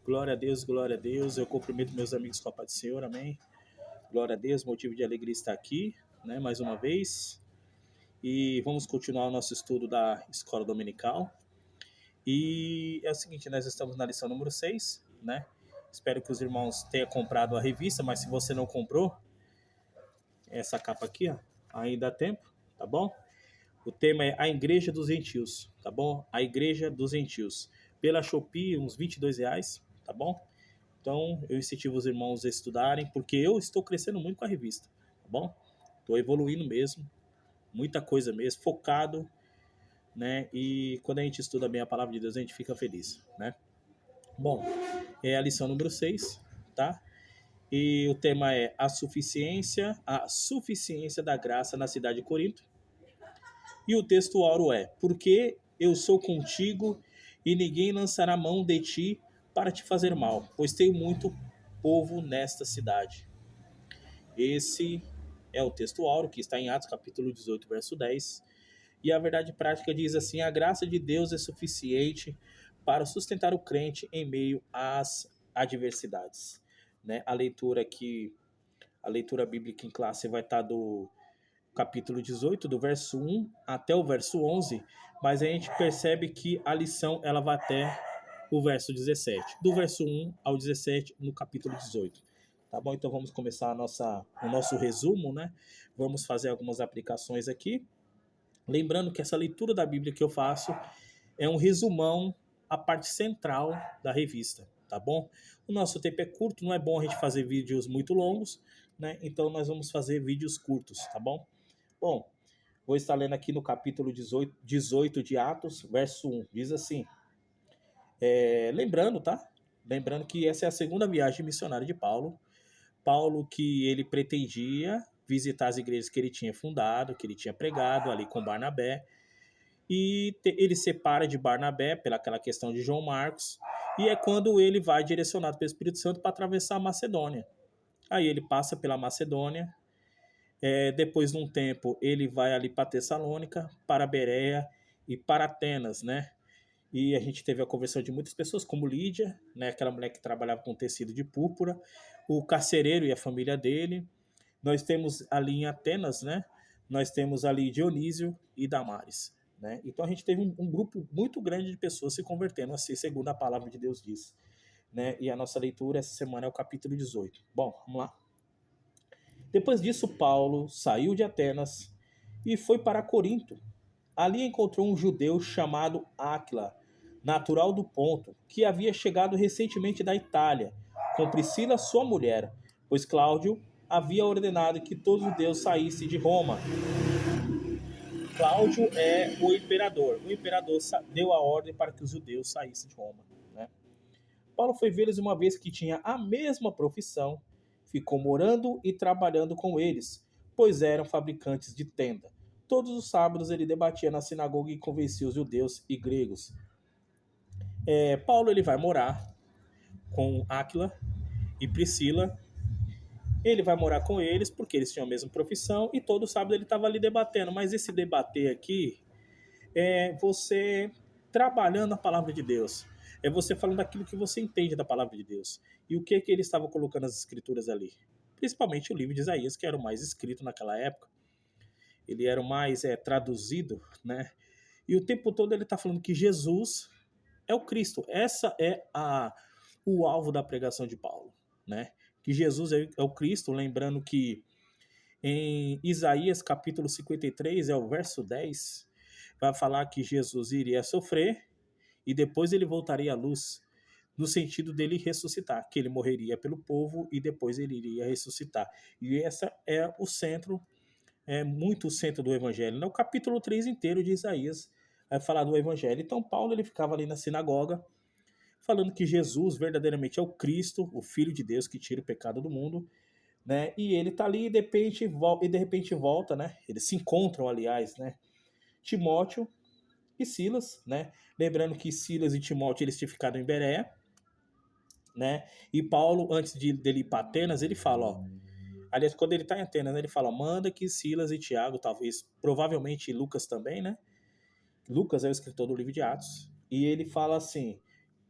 Glória a Deus, glória a Deus. Eu cumprimento meus amigos com a paz do Senhor, amém. Glória a Deus, motivo de alegria estar aqui, né, mais uma vez. E vamos continuar o nosso estudo da Escola Dominical. E é o seguinte, nós estamos na lição número 6, né? Espero que os irmãos tenham comprado a revista, mas se você não comprou, essa capa aqui, ó, ainda dá tempo, tá bom? O tema é a Igreja dos Gentios, tá bom? A Igreja dos Gentios. Pela Shopee, uns R$ 22, tá bom? Então, eu incentivo os irmãos a estudarem, porque eu estou crescendo muito com a revista, tá bom? Estou evoluindo mesmo, muita coisa mesmo, focado, né? E quando a gente estuda bem a palavra de Deus, a gente fica feliz, né? Bom, é a lição número 6, tá? E o tema é a suficiência da graça na cidade de Corinto. E o texto áureo é: porque eu sou contigo e ninguém lançará mão de ti para te fazer mal, pois tenho muito povo nesta cidade. Esse é o texto áureo que está em Atos capítulo 18, verso 10. E a verdade prática diz assim: a graça de Deus é suficiente para sustentar o crente em meio às adversidades. Né? A leitura bíblica em classe vai estar do capítulo 18, do verso 1 até o verso 11, mas a gente percebe que a lição ela vai até o verso 17, do verso 1 ao 17 no capítulo 18. Tá bom? Então vamos começar o nosso resumo, né? Vamos fazer algumas aplicações aqui. Lembrando que essa leitura da Bíblia que eu faço é um resumão, a parte central da revista, tá bom? O nosso tempo é curto, não é bom a gente fazer vídeos muito longos, né? Então nós vamos fazer vídeos curtos, tá bom? Bom, vou estar lendo aqui no capítulo 18 de Atos, verso 1. Diz assim, lembrando, tá? Lembrando que essa é a segunda viagem missionária de Paulo. Paulo que ele pretendia visitar as igrejas que ele tinha fundado, que ele tinha pregado ali com Barnabé. E ele separa de Barnabé pelaquela questão de João Marcos. E é quando ele vai direcionado pelo Espírito Santo para atravessar a Macedônia. Aí ele passa pela Macedônia. Depois de um tempo, ele vai ali para Tessalônica, para Bereia e para Atenas, né? E a gente teve a conversão de muitas pessoas, como Lídia, né? Aquela mulher que trabalhava com tecido de púrpura, o carcereiro e a família dele. Nós temos ali em Atenas, né? Nós temos ali Dionísio e Damares, né? Então a gente teve um grupo muito grande de pessoas se convertendo, assim, segundo a palavra de Deus diz, né? E a nossa leitura essa semana é o capítulo 18. Bom, vamos lá. Depois disso, Paulo saiu de Atenas e foi para Corinto. Ali encontrou um judeu chamado Áquila, natural do Ponto, que havia chegado recentemente da Itália, com Priscila, sua mulher, pois Cláudio havia ordenado que todos os judeus saíssem de Roma. Cláudio é o imperador. O imperador deu a ordem para que os judeus saíssem de Roma, né? Paulo foi vê-los uma vez que tinha a mesma profissão, ficou morando e trabalhando com eles, pois eram fabricantes de tenda. Todos os sábados ele debatia na sinagoga e convencia os judeus e gregos. Paulo ele vai morar com Áquila e Priscila. Ele vai morar com eles porque eles tinham a mesma profissão e todo sábado ele estava ali debatendo. Mas esse debater aqui é você trabalhando a palavra de Deus. É você falando aquilo que você entende da palavra de Deus. E o que ele estava colocando nas escrituras ali? Principalmente o livro de Isaías, que era o mais escrito naquela época. Ele era o mais traduzido, né? E o tempo todo ele está falando que Jesus é o Cristo. Essa é o alvo da pregação de Paulo, né? Que Jesus é o Cristo, lembrando que em Isaías capítulo 53, é o verso 10, vai falar que Jesus iria sofrer e depois ele voltaria à luz, no sentido dele ressuscitar, que ele morreria pelo povo e depois ele iria ressuscitar. E essa é o centro, muito o centro do evangelho. No capítulo 3 inteiro de Isaías vai falar do evangelho. Então Paulo ele ficava ali na sinagoga, falando que Jesus verdadeiramente é o Cristo, o Filho de Deus que tira o pecado do mundo, né? E ele tá ali e de repente volta, né? Eles se encontram, aliás, né? Timóteo e Silas, né? Lembrando que Silas e Timóteo eles tinham ficado em Bereia, né? E Paulo, antes dele ir para Atenas, ele fala, ó, aliás, quando ele tá em Atenas, né, ele fala, manda que Silas e Tiago, talvez, provavelmente Lucas também, né? Lucas é o escritor do livro de Atos, e ele fala assim,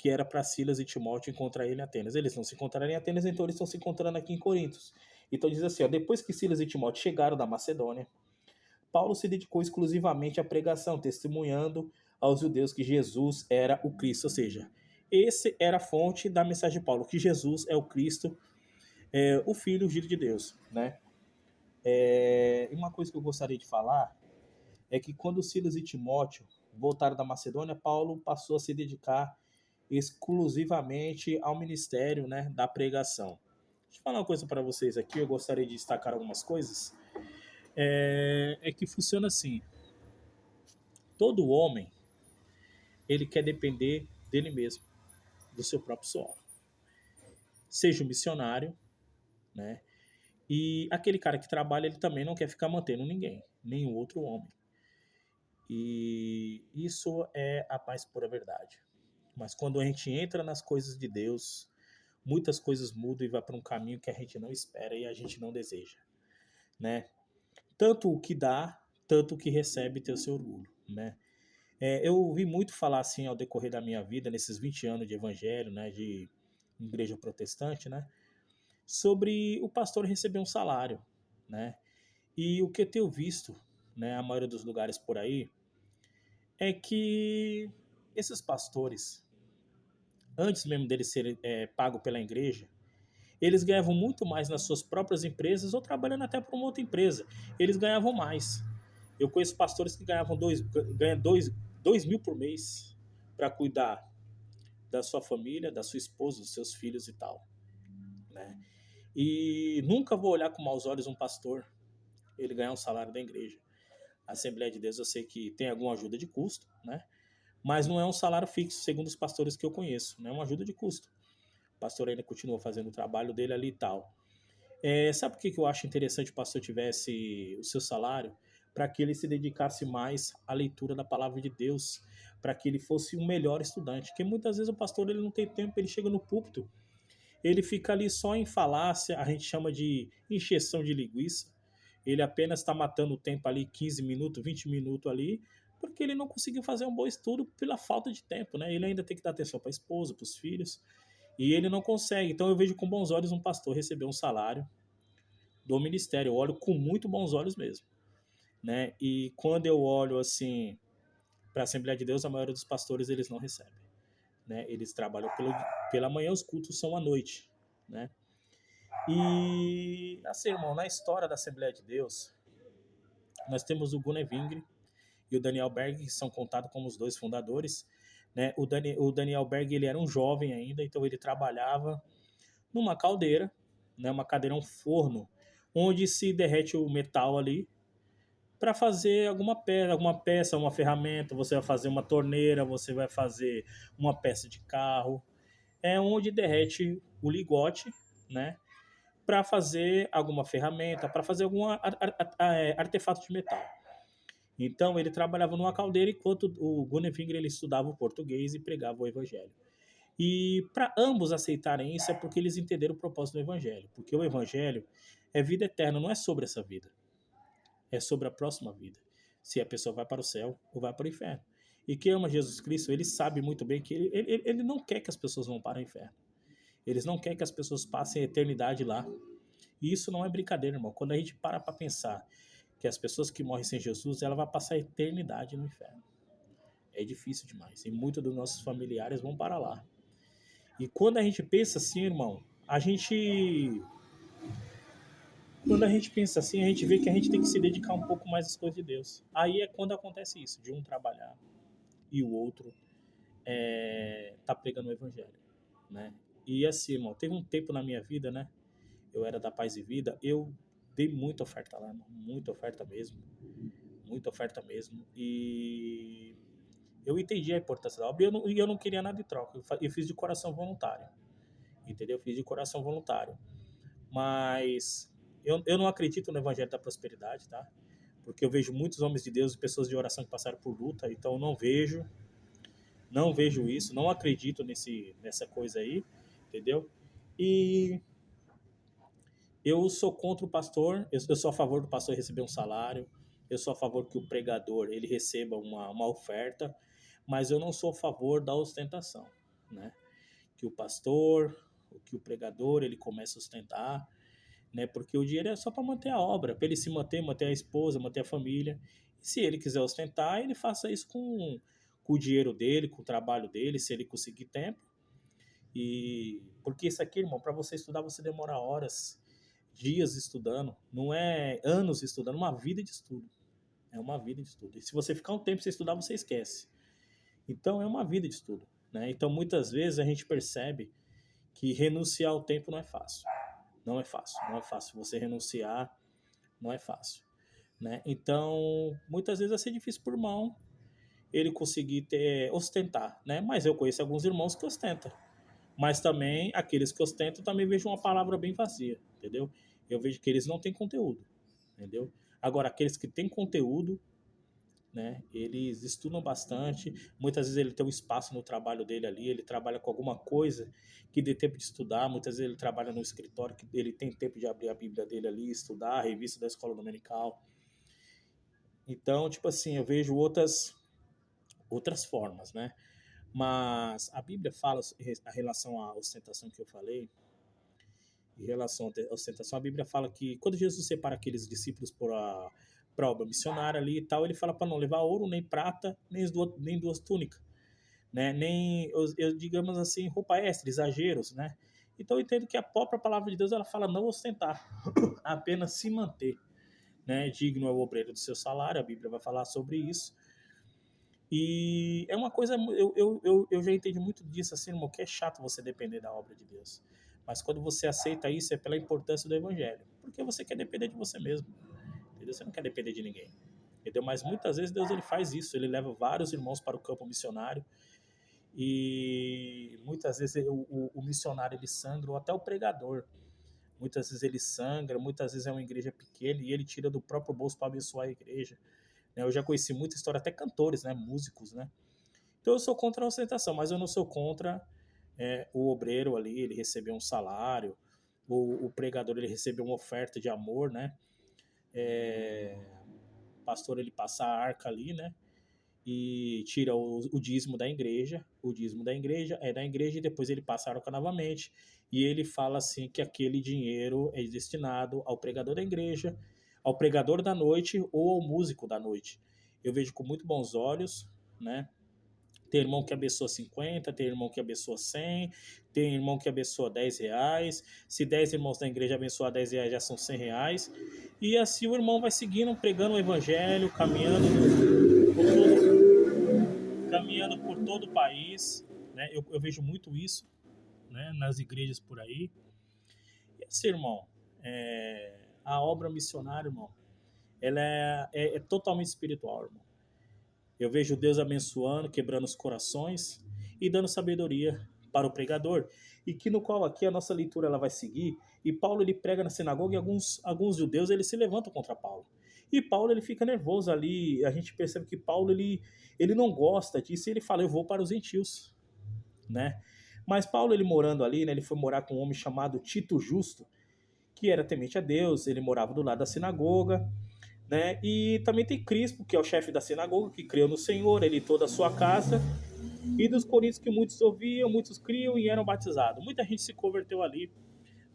que era para Silas e Timóteo encontrar ele em Atenas. Eles não se encontraram em Atenas, então eles estão se encontrando aqui em Corinto. Então diz assim, ó, depois que Silas e Timóteo chegaram da Macedônia, Paulo se dedicou exclusivamente à pregação, testemunhando aos judeus que Jesus era o Cristo, ou seja, esse era a fonte da mensagem de Paulo, que Jesus é o Cristo, o Filho ungido de Deus, né? E uma coisa que eu gostaria de falar é que quando Silas e Timóteo voltaram da Macedônia, Paulo passou a se dedicar exclusivamente ao ministério, né, da pregação. Deixa eu falar uma coisa para vocês aqui, eu gostaria de destacar algumas coisas. É que funciona assim: todo homem ele quer depender dele mesmo, do seu próprio suor. Seja um missionário, né? E aquele cara que trabalha, ele também não quer ficar mantendo ninguém, nenhum outro homem. E isso é a mais pura verdade. Mas quando a gente entra nas coisas de Deus, muitas coisas mudam e vai para um caminho que a gente não espera e a gente não deseja, né? Tanto o que dá, tanto o que recebe tem o seu orgulho, né? Eu ouvi muito falar assim ao decorrer da minha vida, nesses 20 anos de evangelho, né, de igreja protestante, né, sobre o pastor receber um salário, né? E o que eu tenho visto, né, a maioria dos lugares por aí, é que esses pastores, antes mesmo deles serem pagos pela igreja, eles ganhavam muito mais nas suas próprias empresas ou trabalhando até para uma outra empresa. Eles ganhavam mais. Eu conheço pastores que ganham 2 mil por mês para cuidar da sua família, da sua esposa, dos seus filhos e tal, né? E nunca vou olhar com maus olhos um pastor ele ganhar um salário da igreja. A Assembleia de Deus eu sei que tem alguma ajuda de custo, né? Mas não é um salário fixo, segundo os pastores que eu conheço, não é uma ajuda de custo. O pastor ainda continua fazendo o trabalho dele ali e tal. Sabe por que eu acho interessante o pastor tivesse o seu salário? Para que ele se dedicasse mais à leitura da palavra de Deus, para que ele fosse um melhor estudante. Porque muitas vezes o pastor ele não tem tempo, ele chega no púlpito, ele fica ali só em falácia, a gente chama de encheção de linguiça. Ele apenas está matando o tempo ali, 15 minutos, 20 minutos ali, porque ele não conseguiu fazer um bom estudo pela falta de tempo, né? Ele ainda tem que dar atenção para a esposa, para os filhos, e ele não consegue. Então eu vejo com bons olhos um pastor receber um salário do ministério. Eu olho com muito bons olhos mesmo, né? E quando eu olho assim para a Assembleia de Deus, a maioria dos pastores eles não recebem, né? Eles trabalham pela manhã, os cultos são à noite, né? E assim, irmão, na história da Assembleia de Deus, nós temos o Gunnar Wingre e o Daniel Berg, que são contados como os dois fundadores, né? O Daniel Berg ele era um jovem ainda, então ele trabalhava numa caldeira, né? Uma cadeira, um forno, onde se derrete o metal ali para fazer alguma peça, uma ferramenta. Você vai fazer uma torneira, você vai fazer uma peça de carro. É onde derrete o ligote, né? Para fazer alguma ferramenta, para fazer algum artefato de metal. Então ele trabalhava numa caldeira enquanto o Gunnefinger ele estudava o português e pregava o evangelho. E para ambos aceitarem isso é porque eles entenderam o propósito do evangelho, porque o evangelho é vida eterna, não é sobre essa vida, é sobre a próxima vida. Se a pessoa vai para o céu ou vai para o inferno. E quem ama Jesus Cristo, ele sabe muito bem que ele não quer que as pessoas vão para o inferno. Eles não querem que as pessoas passem a eternidade lá. E isso não é brincadeira, irmão. Quando a gente para pensar que as pessoas que morrem sem Jesus, ela vai passar a eternidade no inferno. É difícil demais. E muitos dos nossos familiares vão para lá. E quando a gente pensa assim, irmão, quando a gente pensa assim, a gente vê que a gente tem que se dedicar um pouco mais às coisas de Deus. Aí é quando acontece isso, de um trabalhar e o outro tá pregando o evangelho, né? E assim, irmão, teve um tempo na minha vida, né? Eu era da Paz e Vida, eu dei muita oferta lá, irmão, muita oferta mesmo, muita oferta mesmo. E eu entendi a importância da obra e eu não queria nada de troca. Eu fiz de coração voluntário, entendeu? Eu fiz de coração voluntário. Mas eu não acredito no evangelho da prosperidade, tá? Porque eu vejo muitos homens de Deus e pessoas de oração que passaram por luta, então eu não vejo isso, não acredito nessa coisa aí, entendeu? E eu sou contra o pastor, eu sou a favor do pastor receber um salário, eu sou a favor que o pregador ele receba uma oferta, mas eu não sou a favor da ostentação, né? Que o pastor, que o pregador, ele começa a sustentar, né? Porque o dinheiro é só para manter a obra, para ele se manter a esposa, manter a família. E se ele quiser ostentar, ele faça isso com o dinheiro dele, com o trabalho dele, se ele conseguir tempo. E porque isso aqui, irmão, para você estudar, você demora horas, dias estudando, não é anos estudando, uma vida de estudo. É uma vida de estudo. E se você ficar um tempo sem estudar, você esquece. Então é uma vida de estudo, né? Então muitas vezes a gente percebe que renunciar ao tempo não é fácil. Não é fácil, não é fácil. Você renunciar não é fácil, né? Então, muitas vezes vai ser difícil por irmão ele conseguir ostentar, né? Mas eu conheço alguns irmãos que ostentam. Mas também, aqueles que ostentam, também vejo uma palavra bem vazia, entendeu? Eu vejo que eles não têm conteúdo, entendeu? Agora, aqueles que têm conteúdo, né? Eles estudam bastante. Muitas vezes ele tem um espaço no trabalho dele ali, ele trabalha com alguma coisa que dê tempo de estudar. Muitas vezes ele trabalha no escritório que ele tem tempo de abrir a Bíblia dele ali, estudar a revista da escola dominical. Então, tipo assim, eu vejo outras formas, né? Mas a Bíblia fala a relação à ostentação que eu falei. Em relação à ostentação, a Bíblia fala que quando Jesus separa aqueles discípulos para a obra missionária ali e tal, ele fala para não levar ouro, nem prata, nem duas túnicas, né? Nem, digamos assim, roupa extra, exageros, né? Então eu entendo que a própria palavra de Deus ela fala não ostentar, apenas se manter, né? Digno é o obreiro do seu salário, a Bíblia vai falar sobre isso. E é uma coisa, eu já entendi muito disso, assim, irmão, que é chato você depender da obra de Deus. Mas quando você aceita isso, é pela importância do evangelho. Porque você quer depender de você mesmo. Entendeu? Você não quer depender de ninguém. Entendeu? Mas muitas vezes Deus ele faz isso. Ele leva vários irmãos para o campo missionário. E muitas vezes o missionário ele sangra, ou até o pregador. Muitas vezes ele sangra, muitas vezes é uma igreja pequena e ele tira do próprio bolso para abençoar a igreja. Eu já conheci muita história, até cantores, né? Músicos, né? Então eu sou contra a ostentação, mas eu não sou contra o obreiro ali, ele receber um salário, o pregador ele receber uma oferta de amor, né? O pastor ele passa a arca ali, né? E tira o dízimo da igreja, o dízimo da igreja é da igreja e depois ele passa a arca novamente e ele fala assim que aquele dinheiro é destinado ao pregador da igreja, ao pregador da noite ou ao músico da noite. Eu vejo com muito bons olhos, né? Tem irmão que abençoa 50, tem irmão que abençoa 100, tem irmão que abençoa R$ 10. Se 10 irmãos da igreja abençoar R$ 10, já são R$ 100. E assim o irmão vai seguindo, pregando o evangelho, caminhando por todo o país. Né? Eu vejo muito isso, né, nas igrejas por aí. E assim, irmão, a obra missionária, irmão, ela é totalmente espiritual, irmão. Eu vejo Deus abençoando, quebrando os corações e dando sabedoria para o pregador. E que no qual aqui a nossa leitura ela vai seguir. E Paulo ele prega na sinagoga e alguns judeus eles se levantam contra Paulo. E Paulo ele fica nervoso ali. A gente percebe que Paulo ele não gosta disso. E ele fala: eu vou para os gentios, né? Mas Paulo ele morando ali, né? Ele foi morar com um homem chamado Tito Justo, que era temente a Deus. Ele morava do lado da sinagoga. Né? E também tem Crispo, que é o chefe da sinagoga, que creu no Senhor, ele e toda a sua casa. E dos coríntios que muitos ouviam, muitos criam e eram batizados. Muita gente se converteu ali,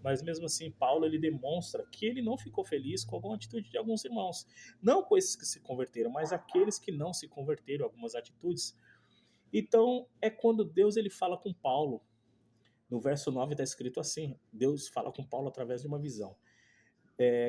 mas mesmo assim Paulo ele demonstra que ele não ficou feliz com alguma atitude de alguns irmãos. Não com esses que se converteram, mas aqueles que não se converteram, algumas atitudes. Então é quando Deus ele fala com Paulo. No verso 9 está escrito assim, Deus fala com Paulo através de uma visão.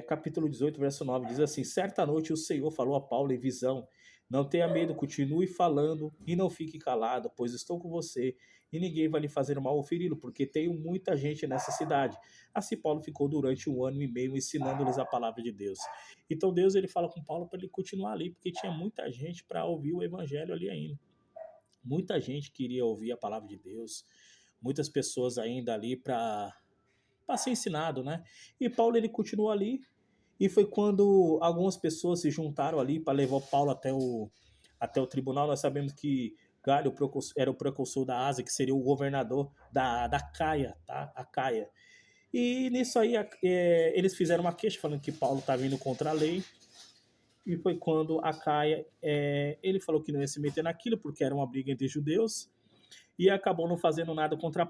Capítulo 18, verso 9, diz assim: certa noite o Senhor falou a Paulo em visão: não tenha medo, continue falando e não fique calado, pois estou com você e ninguém vai lhe fazer mal ou feri-lo, porque tenho muita gente nessa cidade. Assim Paulo ficou durante 1 ano e meio ensinando-lhes a palavra de Deus. Então Deus ele fala com Paulo para ele continuar ali, porque tinha muita gente para ouvir o evangelho ali ainda. Muita gente queria ouvir a palavra de Deus, muitas pessoas ainda ali para ser ensinado, né? E Paulo ele continuou ali e foi quando algumas pessoas se juntaram ali para levar Paulo até o tribunal. Nós sabemos que Galho era o precursor da Ásia, que seria o governador da Caia, tá? A Caia. E nisso aí eles fizeram uma queixa falando que Paulo estava indo contra a lei. E foi quando a Caia, ele falou que não ia se meter naquilo porque era uma briga entre judeus. e acabou não fazendo nada contra